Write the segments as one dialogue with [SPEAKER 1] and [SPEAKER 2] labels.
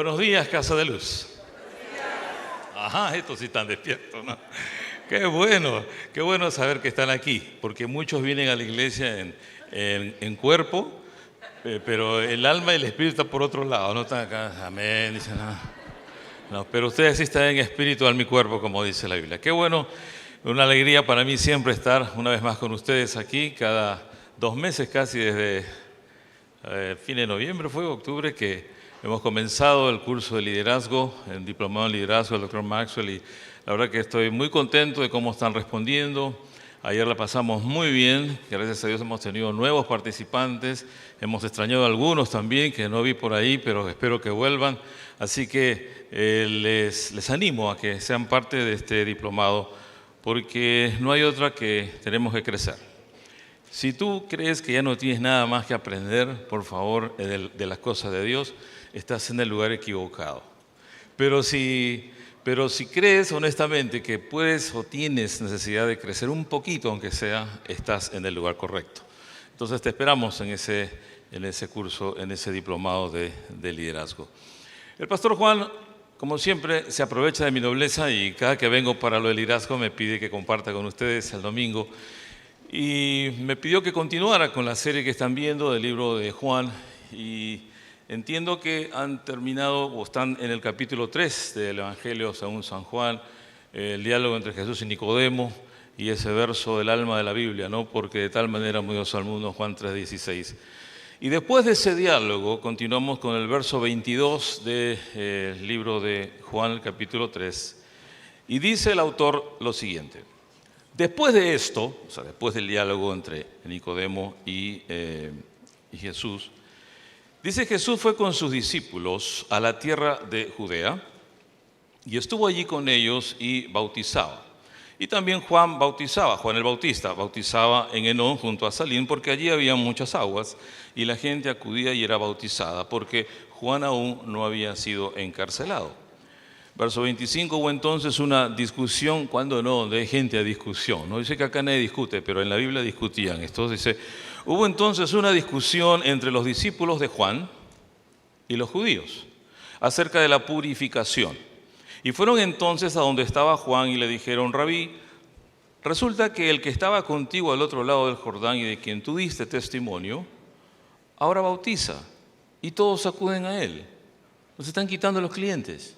[SPEAKER 1] Buenos días, Casa de Luz. Ajá, estos sí están despiertos, ¿no? Qué bueno saber que están aquí, porque muchos vienen a la iglesia en cuerpo, pero el alma y el espíritu están por otro lado, no están acá, amén, dicen, no, pero ustedes sí están en espíritu, alma y cuerpo, como dice la Biblia. Qué bueno, una alegría para mí siempre estar una vez más con ustedes aquí, cada 2 meses casi, desde fin de noviembre, fue octubre, que hemos comenzado el curso de liderazgo, el diplomado en liderazgo del Dr. Maxwell, y la verdad que estoy muy contento de cómo están respondiendo. Ayer la pasamos muy bien, gracias a Dios hemos tenido nuevos participantes, hemos extrañado a algunos también que no vi por ahí, pero espero que vuelvan. Así que les animo a que sean parte de este diplomado, porque no hay otra que tenemos que crecer. Si tú crees que ya no tienes nada más que aprender, por favor, de las cosas de Dios, estás en el lugar equivocado. Pero si crees honestamente que puedes o tienes necesidad de crecer un poquito, aunque sea, estás en el lugar correcto. Entonces te esperamos en ese curso, en ese diplomado de liderazgo. El pastor Juan, como siempre, se aprovecha de mi nobleza y cada que vengo para lo de liderazgo me pide que comparta con ustedes el domingo. Y me pidió que continuara con la serie que están viendo del libro de Juan, y entiendo que han terminado o están en el capítulo 3 del Evangelio según San Juan, el diálogo entre Jesús y Nicodemo y ese verso del alma de la Biblia, ¿no? Porque de tal manera amó Dios al mundo, Juan 3:16. Y después de ese diálogo continuamos con el verso 22 del libro de Juan, el capítulo 3, y dice el autor lo siguiente. Después de esto, o sea, después del diálogo entre Nicodemo y Jesús, dice: Jesús fue con sus discípulos a la tierra de Judea y estuvo allí con ellos y bautizaba. Y también Juan bautizaba, Juan el Bautista, bautizaba en Enón junto a Salim, porque allí había muchas aguas y la gente acudía y era bautizada, porque Juan aún no había sido encarcelado. Verso 25, hubo entonces una discusión, cuando no, donde hay gente a discusión. No dice que acá nadie discute, pero en la Biblia discutían. Esto dice, hubo entonces una discusión entre los discípulos de Juan y los judíos acerca de la purificación. Y fueron entonces a donde estaba Juan y le dijeron: Rabí, resulta que el que estaba contigo al otro lado del Jordán y de quien tú diste testimonio, ahora bautiza y todos acuden a él. Nos están quitando los clientes.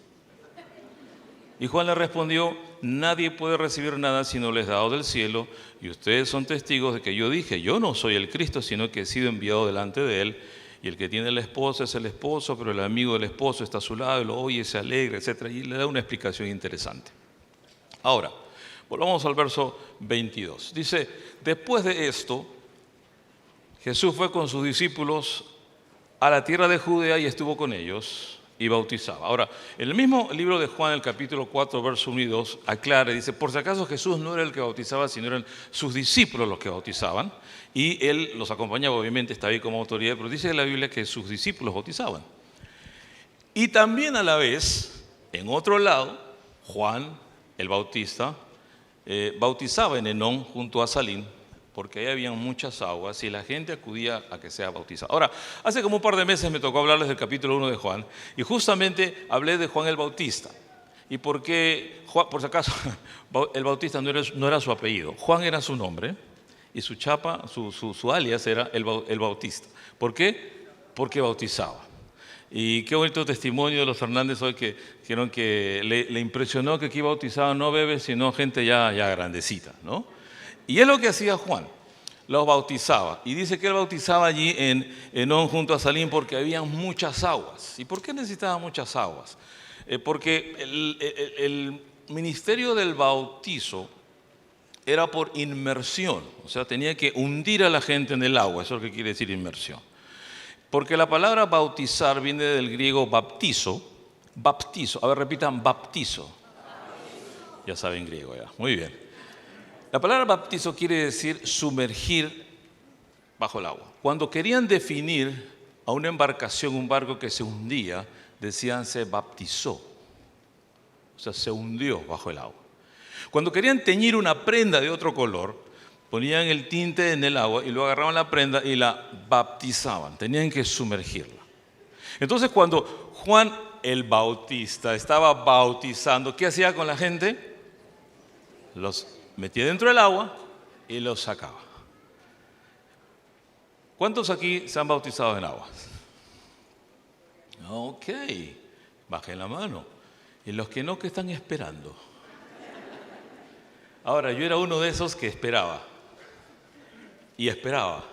[SPEAKER 1] Y Juan le respondió: nadie puede recibir nada si no les dado del cielo, y ustedes son testigos de que yo dije: yo no soy el Cristo, sino que he sido enviado delante de él, y el que tiene la esposa es el esposo, pero el amigo del esposo está a su lado y lo oye, se alegra, etc. Y le da una explicación interesante. Ahora, volvamos al verso 22. Dice: después de esto, Jesús fue con sus discípulos a la tierra de Judea y estuvo con ellos y bautizaba. Ahora, en el mismo libro de Juan, el capítulo 4, verso 1 y 2, aclara y dice: por si acaso Jesús no era el que bautizaba, sino eran sus discípulos los que bautizaban, y él los acompañaba, obviamente está ahí como autoridad, pero dice la Biblia que sus discípulos bautizaban. Y también a la vez, en otro lado, Juan el Bautista bautizaba en Enón junto a Salim, porque ahí habían muchas aguas y la gente acudía a que sea bautizada. Ahora, hace como un par de meses me tocó hablarles del capítulo 1 de Juan, y justamente hablé de Juan el Bautista. ¿Y por qué Juan? Por si acaso, el Bautista no era su apellido, Juan era su nombre, y su chapa, su alias era el Bautista. ¿Por qué? Porque bautizaba. Y qué bonito testimonio de los Fernández hoy, que dijeron que le impresionó que aquí bautizaban no bebés, sino gente ya grandecita, ¿no? Y es lo que hacía Juan, los bautizaba. Y dice que él bautizaba allí en Enón junto a Salim porque había muchas aguas. ¿Y por qué necesitaba muchas aguas? Porque el ministerio del bautizo era por inmersión. O sea, tenía que hundir a la gente en el agua. Eso es lo que quiere decir inmersión. Porque la palabra bautizar viene del griego baptizo. Baptizo. A ver, repitan, baptizo. Ya saben griego, ya. Muy bien. La palabra baptizo quiere decir sumergir bajo el agua. Cuando querían definir a una embarcación, un barco que se hundía, decían se baptizó. O sea, se hundió bajo el agua. Cuando querían teñir una prenda de otro color, ponían el tinte en el agua y luego agarraban la prenda y la baptizaban. Tenían que sumergirla. Entonces, cuando Juan el Bautista estaba bautizando. ¿Qué hacía con la gente? Los metía dentro del agua y los sacaba. ¿Cuántos aquí se han bautizado en agua? Ok, bajen la mano. Y los que no, ¿qué están esperando? Ahora, yo era uno de esos que esperaba. Y esperaba.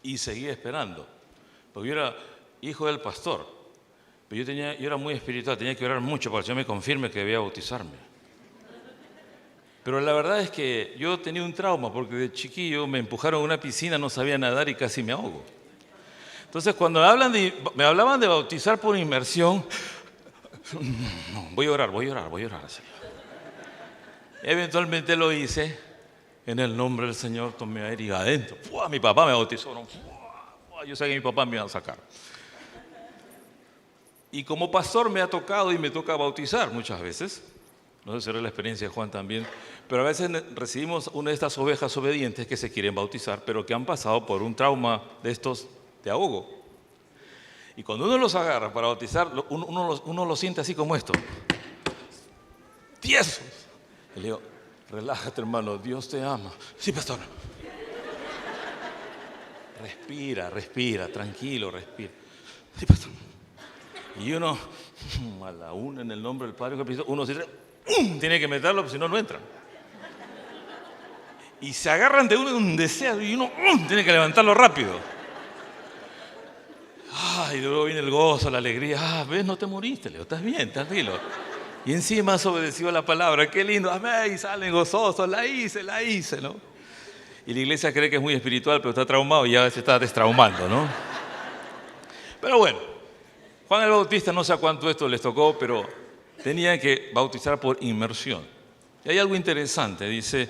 [SPEAKER 1] Y seguía esperando. Porque yo era hijo del pastor. Pero yo era muy espiritual, tenía que orar mucho para que yo me confirme que debía bautizarme. Pero la verdad es que yo tenía un trauma porque de chiquillo me empujaron a una piscina, no sabía nadar y casi me ahogo. Entonces cuando me hablaban de bautizar por inmersión, no, voy a orar. Eventualmente lo hice, en el nombre del Señor tomé aire y adentro. ¡Fua! Mi papá me bautizó. ¿No? ¡Fua! Yo sé que mi papá me iba a sacar. Y como pastor me ha tocado y me toca bautizar muchas veces. No sé si era la experiencia de Juan también, pero a veces recibimos una de estas ovejas obedientes que se quieren bautizar, pero que han pasado por un trauma de estos de ahogo. Y cuando uno los agarra para bautizar, uno los siente así como esto. ¡Tiesos! Y le digo, relájate hermano, Dios te ama. Sí, pastor. Respira, tranquilo, respira. Sí, pastor. Y uno, a la una en el nombre del Padre, uno se dice, tiene que meterlo, porque si no, no entra. Y se agarran de un deseo y uno tiene que levantarlo rápido. Y luego viene el gozo, la alegría. ¿Ves? No te moriste, Leo, estás bien, tranquilo. Y encima has obedecido a la palabra. Qué lindo, amén, y salen gozosos, la hice, ¿no? Y la iglesia cree que es muy espiritual, pero está traumado y ya se está destraumando, ¿no? Pero bueno, Juan el Bautista, no sé a cuánto esto les tocó, pero tenía que bautizar por inmersión. Y hay algo interesante, dice,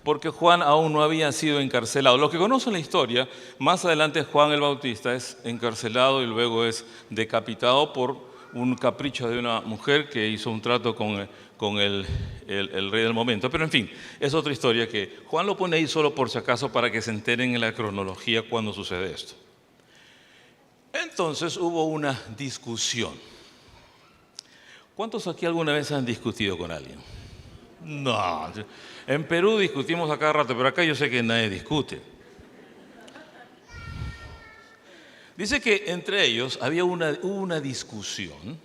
[SPEAKER 1] porque Juan aún no había sido encarcelado. Los que conocen la historia, más adelante Juan el Bautista es encarcelado y luego es decapitado por un capricho de una mujer que hizo un trato con el rey del momento. Pero en fin, es otra historia que Juan lo pone ahí solo por si acaso para que se enteren en la cronología cuando sucede esto. Entonces hubo una discusión. ¿Cuántos aquí alguna vez han discutido con alguien? No, en Perú discutimos a cada rato, pero acá yo sé que nadie discute. Dice que entre ellos hubo una discusión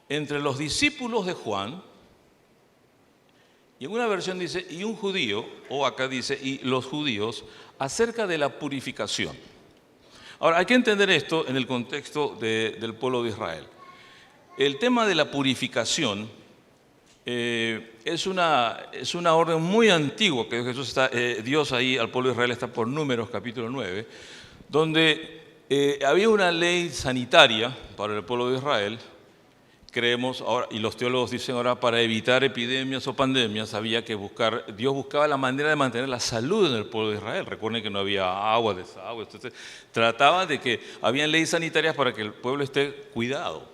[SPEAKER 1] entre los discípulos de Juan, y en una versión dice, y un judío, o acá dice, y los judíos, acerca de la purificación. Ahora, hay que entender esto en el contexto del pueblo de Israel. El tema de la purificación es una orden muy antigua que Dios ahí al pueblo de Israel está por Números capítulo 9, donde había una ley sanitaria para el pueblo de Israel, creemos ahora, y los teólogos dicen ahora, para evitar epidemias o pandemias había que Dios buscaba la manera de mantener la salud en el pueblo de Israel. Recuerden que no había agua, desagüe, entonces trataba de que habían leyes sanitarias para que el pueblo esté cuidado,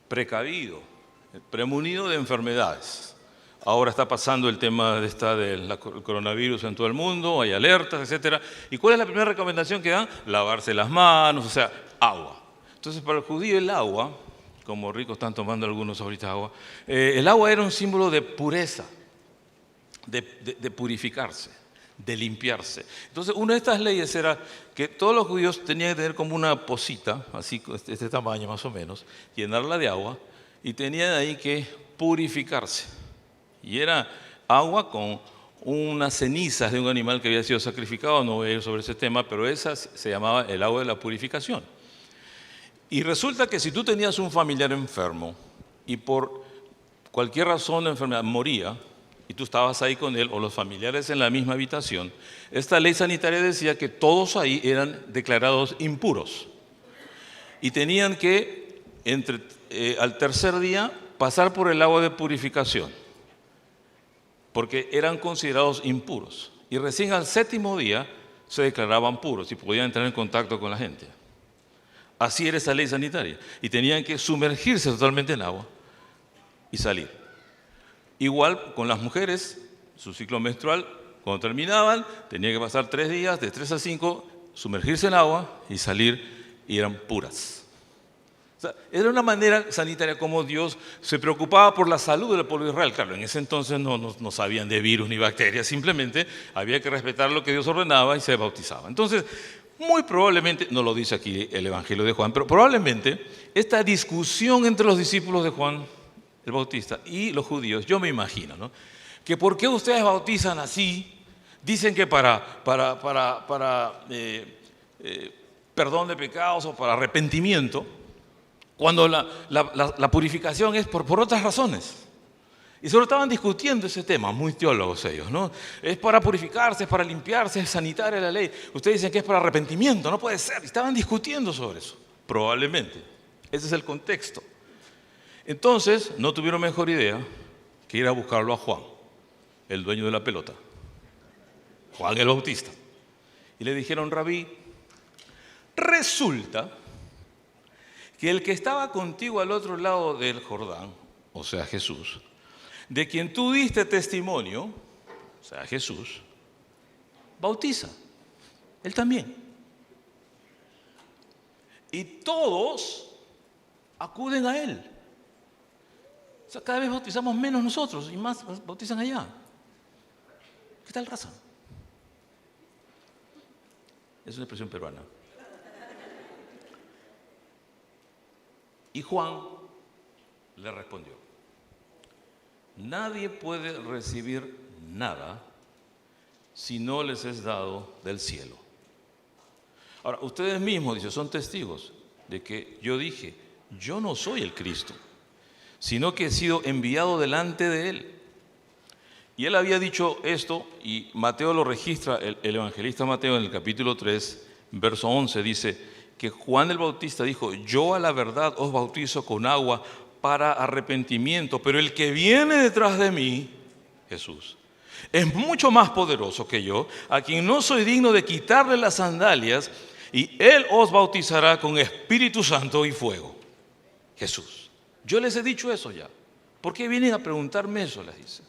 [SPEAKER 1] precavido, premunido de enfermedades. Ahora está pasando el tema del coronavirus en todo el mundo, hay alertas, etc. ¿Y cuál es la primera recomendación que dan? Lavarse las manos, o sea, agua. Entonces, para el judío el agua, como ricos están tomando algunos ahorita agua, el agua era un símbolo de pureza, de purificarse, de limpiarse. Entonces, una de estas leyes era que todos los judíos tenían que tener como una pocita, así, este tamaño más o menos, llenarla de agua, y tenían ahí que purificarse. Y era agua con unas cenizas de un animal que había sido sacrificado, no voy a ir sobre ese tema, pero esa se llamaba el agua de la purificación. Y resulta que si tú tenías un familiar enfermo y por cualquier razón de enfermedad moría, y tú estabas ahí con él o los familiares en la misma habitación, esta ley sanitaria decía que todos ahí eran declarados impuros y tenían que, al tercer día, pasar por el agua de purificación, porque eran considerados impuros. Y recién al séptimo día se declaraban puros y podían entrar en contacto con la gente. Así era esa ley sanitaria. Y tenían que sumergirse totalmente en agua y salir. Igual con las mujeres, su ciclo menstrual, cuando terminaban, tenían que pasar 3 días, de 3 a 5, sumergirse en agua y salir, y eran puras. O sea, era una manera sanitaria como Dios se preocupaba por la salud del pueblo de Israel. Claro, en ese entonces no sabían de virus ni bacterias, simplemente había que respetar lo que Dios ordenaba y se bautizaba. Entonces, muy probablemente, no lo dice aquí el Evangelio de Juan, pero probablemente esta discusión entre los discípulos de Juan el Bautista y los judíos, yo me imagino, ¿no? Que por qué ustedes bautizan así, dicen que para perdón de pecados o para arrepentimiento, cuando la purificación es por otras razones. Y solo estaban discutiendo ese tema, muy teólogos ellos, ¿no? Es para purificarse, es para limpiarse, es sanitaria la ley. Ustedes dicen que es para arrepentimiento, no puede ser. Estaban discutiendo sobre eso, probablemente. Ese es el contexto. Entonces, no tuvieron mejor idea que ir a buscarlo a Juan, el dueño de la pelota, Juan el Bautista. Y le dijeron, Rabí, resulta que el que estaba contigo al otro lado del Jordán, o sea Jesús, de quien tú diste testimonio, o sea Jesús, bautiza, él también. Y todos acuden a él. O sea, cada vez bautizamos menos nosotros y más bautizan allá. ¿Qué tal raza? Es una expresión peruana. Y Juan le respondió, nadie puede recibir nada si no les es dado del cielo. Ahora, ustedes mismos, dice, son testigos de que yo dije, yo no soy el Cristo, sino que he sido enviado delante de él. Y él había dicho esto, y Mateo lo registra, el evangelista Mateo en el capítulo 3, verso 11, dice que Juan el Bautista dijo, yo a la verdad os bautizo con agua para arrepentimiento, pero el que viene detrás de mí, Jesús, es mucho más poderoso que yo, a quien no soy digno de quitarle las sandalias, y él os bautizará con Espíritu Santo y fuego. Jesús. Yo les he dicho eso ya. ¿Por qué vienen a preguntarme eso? Les dice.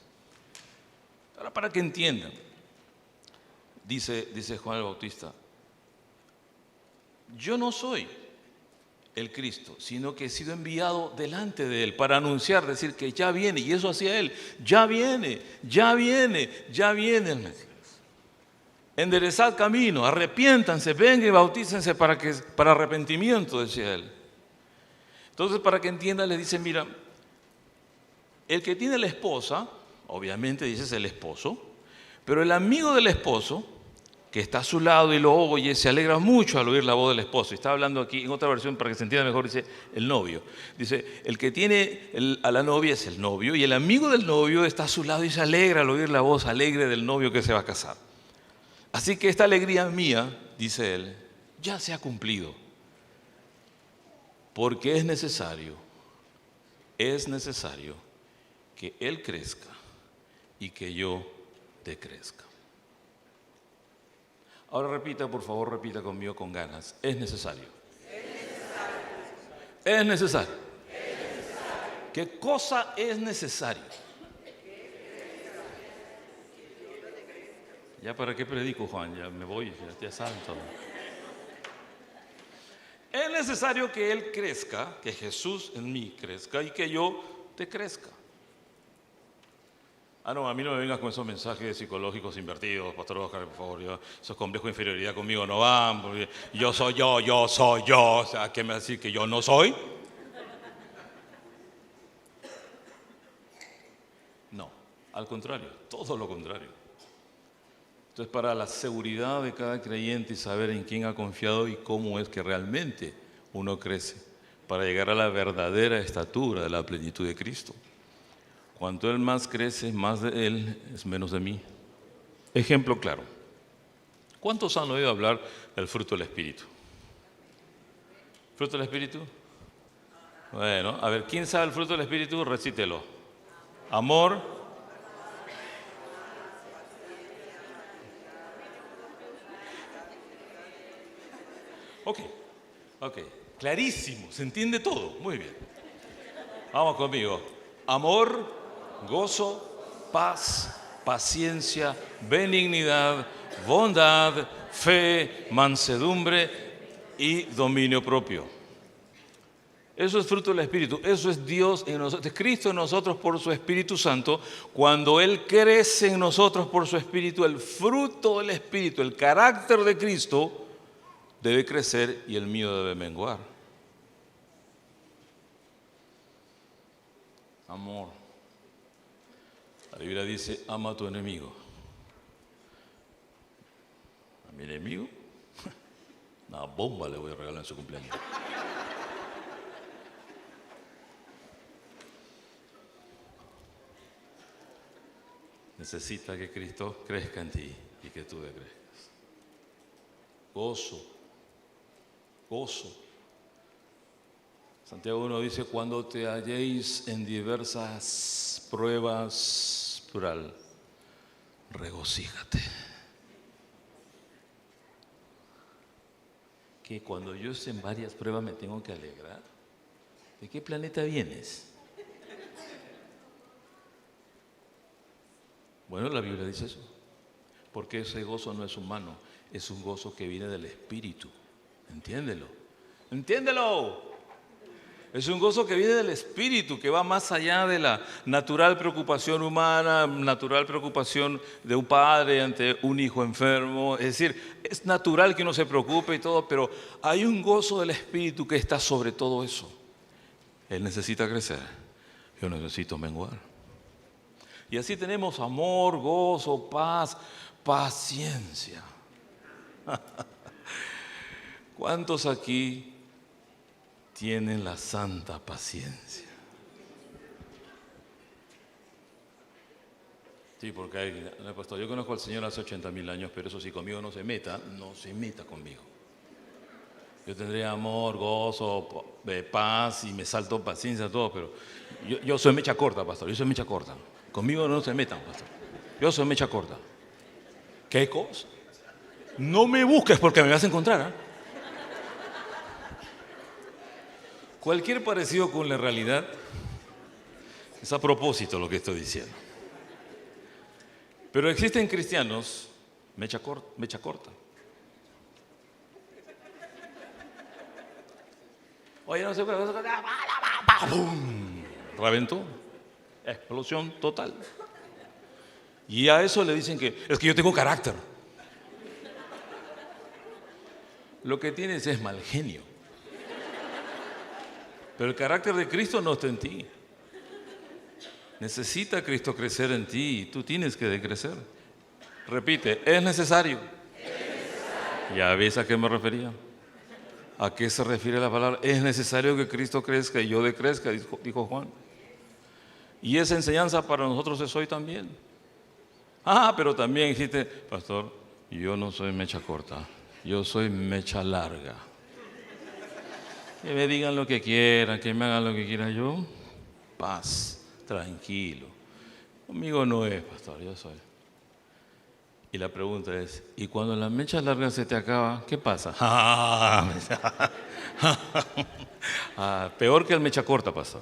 [SPEAKER 1] Ahora, para que entiendan, dice Juan el Bautista, yo no soy el Cristo, sino que he sido enviado delante de él para anunciar, decir que ya viene, y eso hacía él, ya viene el Mesías. Enderezad camino, arrepiéntanse, vengan y bautícense para arrepentimiento, decía él. Entonces, para que entiendan, les dice, mira, el que tiene la esposa, obviamente dices el esposo, pero el amigo del esposo, que está a su lado y lo oye, se alegra mucho al oír la voz del esposo. Y está hablando aquí, en otra versión, para que se entienda mejor, dice el novio. Dice, el que tiene a la novia es el novio, y el amigo del novio está a su lado y se alegra al oír la voz alegre del novio que se va a casar. Así que esta alegría mía, dice él, ya se ha cumplido. Porque es necesario que él crezca y que yo decrezca. Ahora repita, por favor, repita conmigo con ganas. Es necesario. Es necesario. ¿Qué cosa es necesario? ¿Ya para qué predico, Juan? Ya me voy, ya saben todo. Es necesario que él crezca, que Jesús en mí crezca y que yo decrezca. No, a mí no me vengas con esos mensajes psicológicos invertidos, Pastor Oscar, por favor. Esos complejos de inferioridad conmigo no van, porque yo soy yo. O sea, ¿qué me va a decir que yo no soy? No, al contrario, todo lo contrario. Entonces, para la seguridad de cada creyente y saber en quién ha confiado y cómo es que realmente uno crece, para llegar a la verdadera estatura de la plenitud de Cristo. Cuanto Él más crece, más de Él es menos de mí. Ejemplo claro. ¿Cuántos han oído hablar del fruto del Espíritu? ¿Fruto del Espíritu? Bueno, a ver, ¿quién sabe el fruto del Espíritu? Recítelo. Amor. Ok. Clarísimo, se entiende todo. Muy bien. Vamos conmigo. Amor, gozo, paz, paciencia, benignidad, bondad, fe, mansedumbre y dominio propio. Eso es fruto del Espíritu. Eso es Dios en nosotros, Cristo en nosotros por su Espíritu Santo. Cuando Él crece en nosotros por su Espíritu, el fruto del Espíritu, el carácter de Cristo debe crecer y el mío debe menguar. Amor. La Biblia dice, ama a tu enemigo. ¿A mi enemigo? Una bomba le voy a regalar en su cumpleaños. Necesita que Cristo crezca en ti y que tú le crezcas. Gozo, gozo. Santiago 1 dice, cuando te halléis en diversas pruebas, plural, regocíjate. Que cuando yo esté en varias pruebas me tengo que alegrar. ¿De qué planeta vienes? Bueno, la Biblia dice eso, porque ese gozo no es humano, es un gozo que viene del Espíritu. Entiéndelo, entiéndelo. Es un gozo que viene del Espíritu, que va más allá de la natural preocupación humana, natural preocupación de un padre ante un hijo enfermo. Es decir, es natural que uno se preocupe y todo, pero hay un gozo del Espíritu que está sobre todo eso. Él necesita crecer, yo necesito menguar. Y así tenemos amor, gozo, paz, paciencia. ¿Cuántos aquí tienen la santa paciencia? Sí, porque hay, pastor, yo conozco al Señor hace 80,000 años, pero eso sí, conmigo no se meta conmigo. Yo tendría amor, gozo, paz y me salto paciencia, todo, pero yo soy mecha corta, pastor, yo soy mecha corta. Conmigo no se metan, pastor. Yo soy mecha corta. ¿Qué cosa? No me busques porque me vas a encontrar, ¿eh? Cualquier parecido con la realidad es a propósito lo que estoy diciendo. Pero existen cristianos mecha corta. Oye, no se puede. ¡Bum! Reventó. Explosión total. Y a eso le dicen que es que yo tengo carácter. Lo que tienes es mal genio. Pero el carácter de Cristo no está en ti. Necesita Cristo crecer en ti y tú tienes que decrecer. Repite, es necesario. Ya ves a qué me refería. ¿A qué se refiere la palabra? Es necesario que Cristo crezca y yo decrezca, dijo Juan. Y esa enseñanza para nosotros es hoy también. Pero también existe, pastor, yo no soy mecha corta, yo soy mecha larga. Que me digan lo que quieran, que me hagan lo que quieran, yo, paz, tranquilo. Conmigo no es, pastor, yo soy. Y la pregunta es, ¿y cuando la mecha larga se te acaba, qué pasa? Peor que el mecha corta, pastor.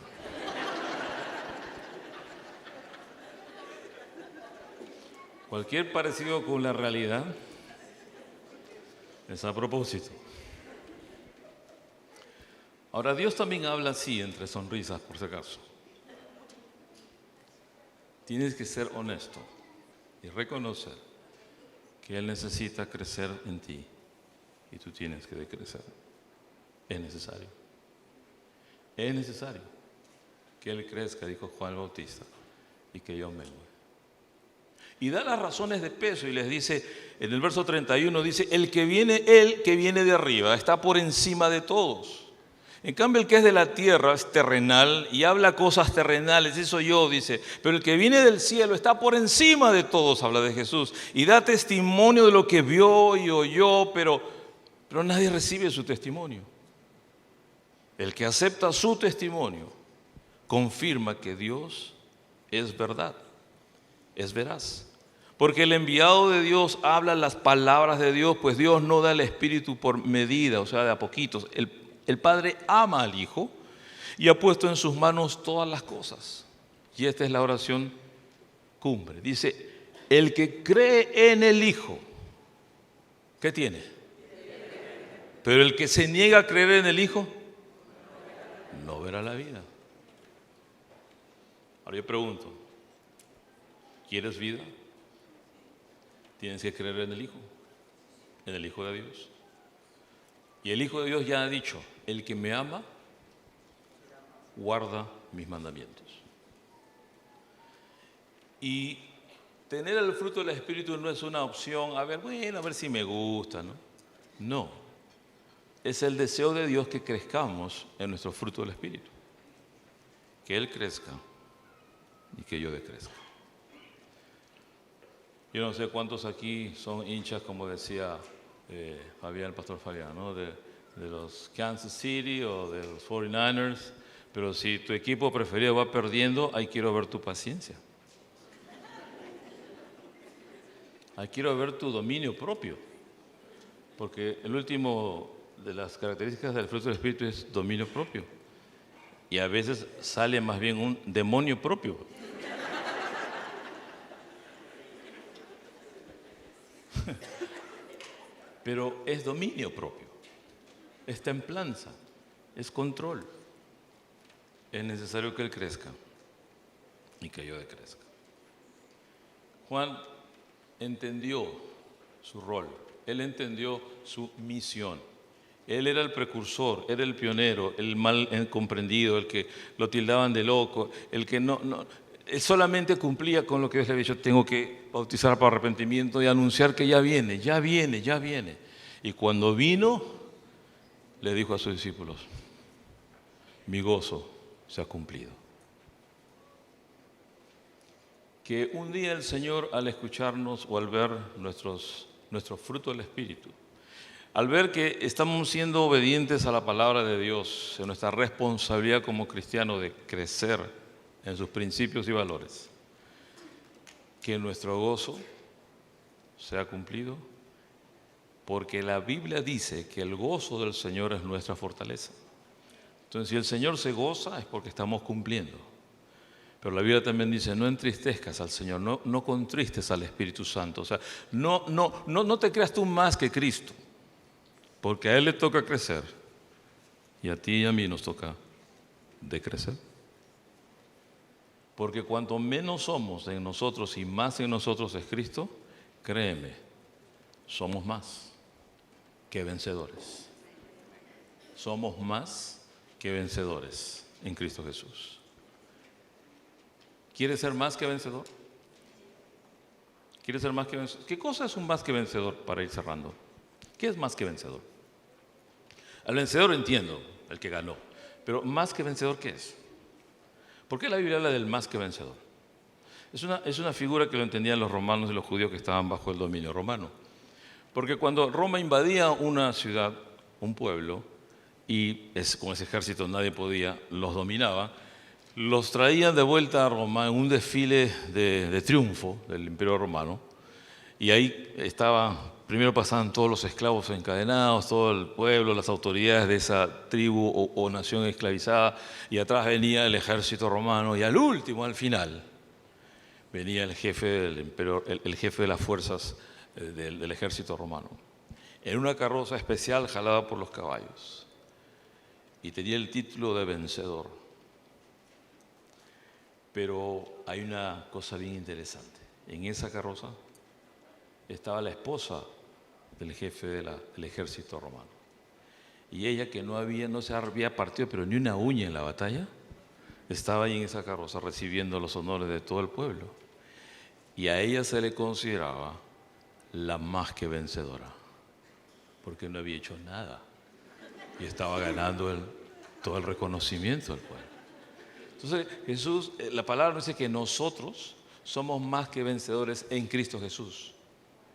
[SPEAKER 1] Cualquier parecido con la realidad es a propósito. Ahora, Dios también habla así, entre sonrisas, por si acaso. Tienes que ser honesto y reconocer que Él necesita crecer en ti y tú tienes que decrecer. Es necesario. Es necesario que Él crezca, dijo Juan el Bautista, y que yo mengue. Y da las razones de peso y les dice, en el verso 31 dice, el que viene de arriba, está por encima de todos. En cambio, el que es de la tierra es terrenal y habla cosas terrenales, eso yo, dice. Pero el que viene del cielo está por encima de todos, habla de Jesús. Y da testimonio de lo que vio y oyó, pero nadie recibe su testimonio. El que acepta su testimonio confirma que Dios es verdad, es veraz. Porque el enviado de Dios habla las palabras de Dios, pues Dios no da el Espíritu por medida, o sea, de a poquitos. El Padre ama al Hijo y ha puesto en sus manos todas las cosas. Y esta es la oración cumbre. Dice, el que cree en el Hijo, ¿qué tiene? Pero el que se niega a creer en el Hijo, no verá la vida. Ahora yo pregunto, ¿quieres vida? Tienes que creer en el Hijo de Dios. Y el Hijo de Dios ya ha dicho, el que me ama, guarda mis mandamientos. Y tener el fruto del Espíritu no es una opción, a ver si me gusta, ¿no? No, es el deseo de Dios que crezcamos en nuestro fruto del Espíritu. Que Él crezca y que yo decrezca. Yo no sé cuántos aquí son hinchas, como decía el pastor Fabián, ¿no? de los Kansas City o de los 49ers, pero si tu equipo preferido va perdiendo, ahí quiero ver tu paciencia. Ahí quiero ver tu dominio propio, porque el último de las características del fruto del Espíritu es dominio propio, y a veces sale más bien un demonio propio. Pero es dominio propio, es templanza, es control. Es necesario que Él crezca y que yo decrezca. Juan entendió su rol, él entendió su misión. Él era el precursor, era el pionero, el mal comprendido, el que lo tildaban de loco, el que él solamente cumplía con lo que Dios le había dicho: tengo que bautizar para arrepentimiento y anunciar que ya viene, ya viene, ya viene. Y cuando vino, le dijo a sus discípulos: mi gozo se ha cumplido. Que un día el Señor, al escucharnos o al ver nuestro fruto del Espíritu, al ver que estamos siendo obedientes a la palabra de Dios, en nuestra responsabilidad como cristianos de crecer en sus principios y valores, que nuestro gozo sea cumplido, porque la Biblia dice que el gozo del Señor es nuestra fortaleza. Entonces, si el Señor se goza, es porque estamos cumpliendo. Pero la Biblia también dice: no entristezcas al Señor, no contristes al Espíritu Santo. O sea, no te creas tú más que Cristo, porque a Él le toca crecer y a ti y a mí nos toca decrecer. Porque cuanto menos somos en nosotros y más en nosotros es Cristo, créeme, somos más que vencedores. Somos más que vencedores en Cristo Jesús. ¿Quieres ser más que vencedor? ¿Quieres ser más que vencedor? ¿Qué cosa es un más que vencedor, para ir cerrando? ¿Qué es más que vencedor? Al vencedor entiendo, el que ganó, pero más que vencedor, ¿qué es? ¿Por qué la Biblia habla del más que vencedor? Es una figura que lo entendían los romanos y los judíos que estaban bajo el dominio romano. Porque cuando Roma invadía una ciudad, un pueblo, y con ese ejército nadie podía, los dominaba, los traían de vuelta a Roma en un desfile de triunfo del Imperio Romano, y ahí primero pasaban todos los esclavos encadenados, todo el pueblo, las autoridades de esa tribu o nación esclavizada, y atrás venía el ejército romano, y al último, al final, venía el jefe del imperio, el jefe de las fuerzas del ejército romano, en una carroza especial jalada por los caballos, y tenía el título de vencedor. Pero hay una cosa bien interesante. En esa carroza estaba la esposa del jefe del ejército romano. Y ella, que no se había partido pero ni una uña en la batalla, estaba ahí en esa carroza recibiendo los honores de todo el pueblo. Y a ella se le consideraba la más que vencedora, porque no había hecho nada y estaba ganando todo el reconocimiento del pueblo. Entonces Jesús, la palabra nos dice que nosotros somos más que vencedores en Cristo Jesús.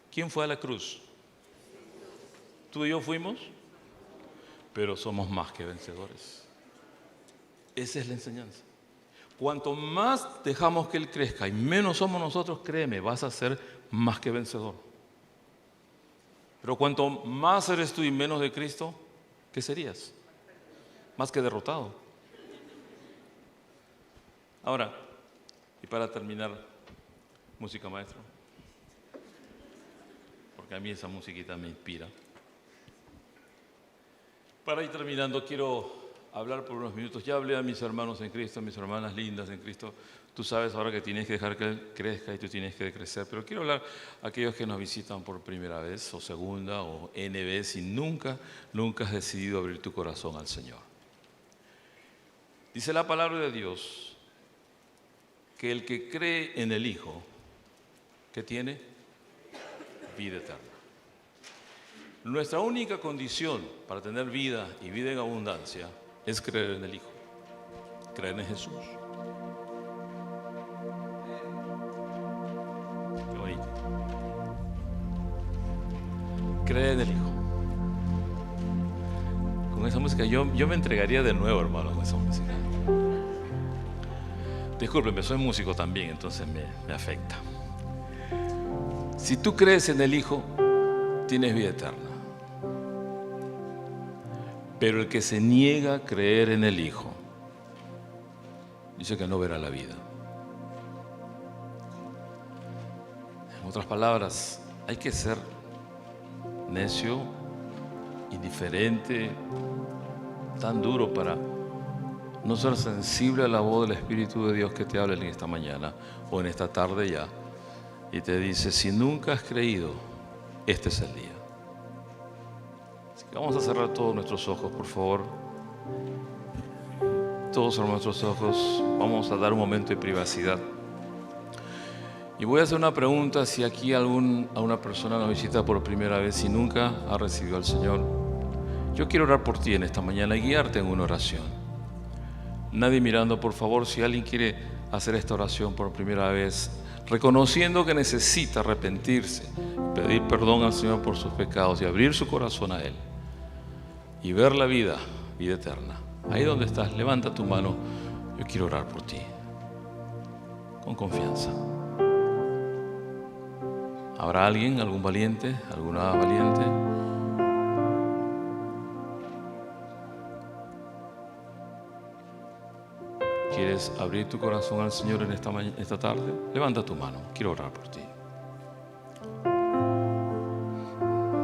[SPEAKER 1] ¿Quién fue a la cruz? Tú y yo fuimos, pero somos más que vencedores. Esa es la enseñanza. Cuanto más dejamos que Él crezca y menos somos nosotros, créeme, vas a ser más que vencedor. Pero cuanto más eres tú y menos de Cristo, ¿qué serías? Más que derrotado. Ahora, y para terminar, música, maestro, porque a mí esa musiquita me inspira. Para ir terminando, quiero hablar por unos minutos. Ya hablé a mis hermanos en Cristo, a mis hermanas lindas en Cristo. Tú sabes ahora que tienes que dejar que Él crezca y tú tienes que crecer. Pero quiero hablar a aquellos que nos visitan por primera vez, o segunda, o N vez, y nunca has decidido abrir tu corazón al Señor. Dice la palabra de Dios que el que cree en el Hijo, ¿qué tiene? Vida eterna. Nuestra única condición para tener vida y vida en abundancia es creer en el Hijo, creer en Jesús. Qué bonito. Creer en el Hijo. Con esa música yo me entregaría de nuevo, hermano, con esa música. Discúlpeme, soy músico también, entonces me afecta. Si tú crees en el Hijo, tienes vida eterna. Pero el que se niega a creer en el Hijo, dice que no verá la vida. En otras palabras, hay que ser necio, indiferente, tan duro para no ser sensible a la voz del Espíritu de Dios que te habla en esta mañana o en esta tarde ya. Y te dice, si nunca has creído, este es el día. Así que vamos a cerrar todos nuestros ojos, por favor. Todos cerramos nuestros ojos. Vamos a dar un momento de privacidad. Y voy a hacer una pregunta, si aquí alguna persona nos visita por primera vez y nunca ha recibido al Señor. Yo quiero orar por ti en esta mañana y guiarte en una oración. Nadie mirando, por favor, si alguien quiere hacer esta oración por primera vez, reconociendo que necesita arrepentirse, pedir perdón al Señor por sus pecados y abrir su corazón a Él y ver la vida eterna. Ahí donde estás, levanta tu mano. Yo quiero orar por ti con confianza. ¿Habrá alguien, algún valiente, alguna valiente? ¿Quieres abrir tu corazón al Señor en esta tarde? Levanta tu mano, quiero orar por ti.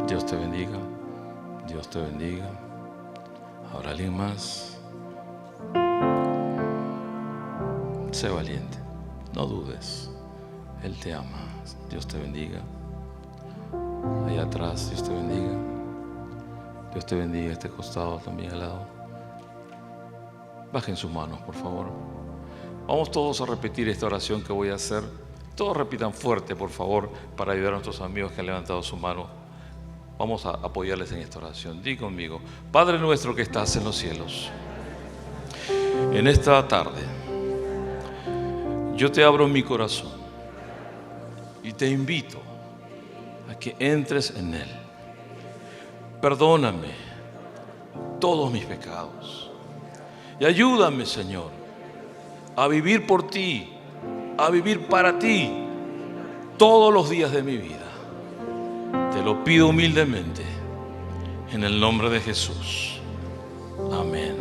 [SPEAKER 1] Dios te bendiga, Dios te bendiga. ¿Habrá alguien más? Sé valiente, no dudes, Él te ama. Dios te bendiga. Allá atrás, Dios te bendiga. Dios te bendiga, este costado también al lado. Bajen sus manos, por favor. Vamos todos a repetir esta oración que voy a hacer. Todos repitan fuerte, por favor, para ayudar a nuestros amigos que han levantado su mano. Vamos a apoyarles en esta oración. Di conmigo: Padre nuestro que estás en los cielos, en esta tarde yo te abro mi corazón y te invito a que entres en él. Perdóname todos mis pecados. Y ayúdame, Señor, a vivir por ti, a vivir para ti todos los días de mi vida. Te lo pido humildemente, en el nombre de Jesús. Amén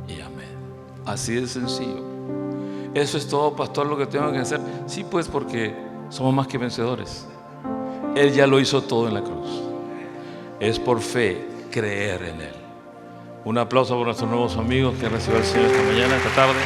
[SPEAKER 1] y amén. Así de sencillo. Eso es todo, pastor, lo que tengo que hacer. Sí, pues, porque somos más que vencedores. Él ya lo hizo todo en la cruz. Es por fe creer en Él. Un aplauso por nuestros nuevos amigos que recibió el Señor esta mañana, esta tarde.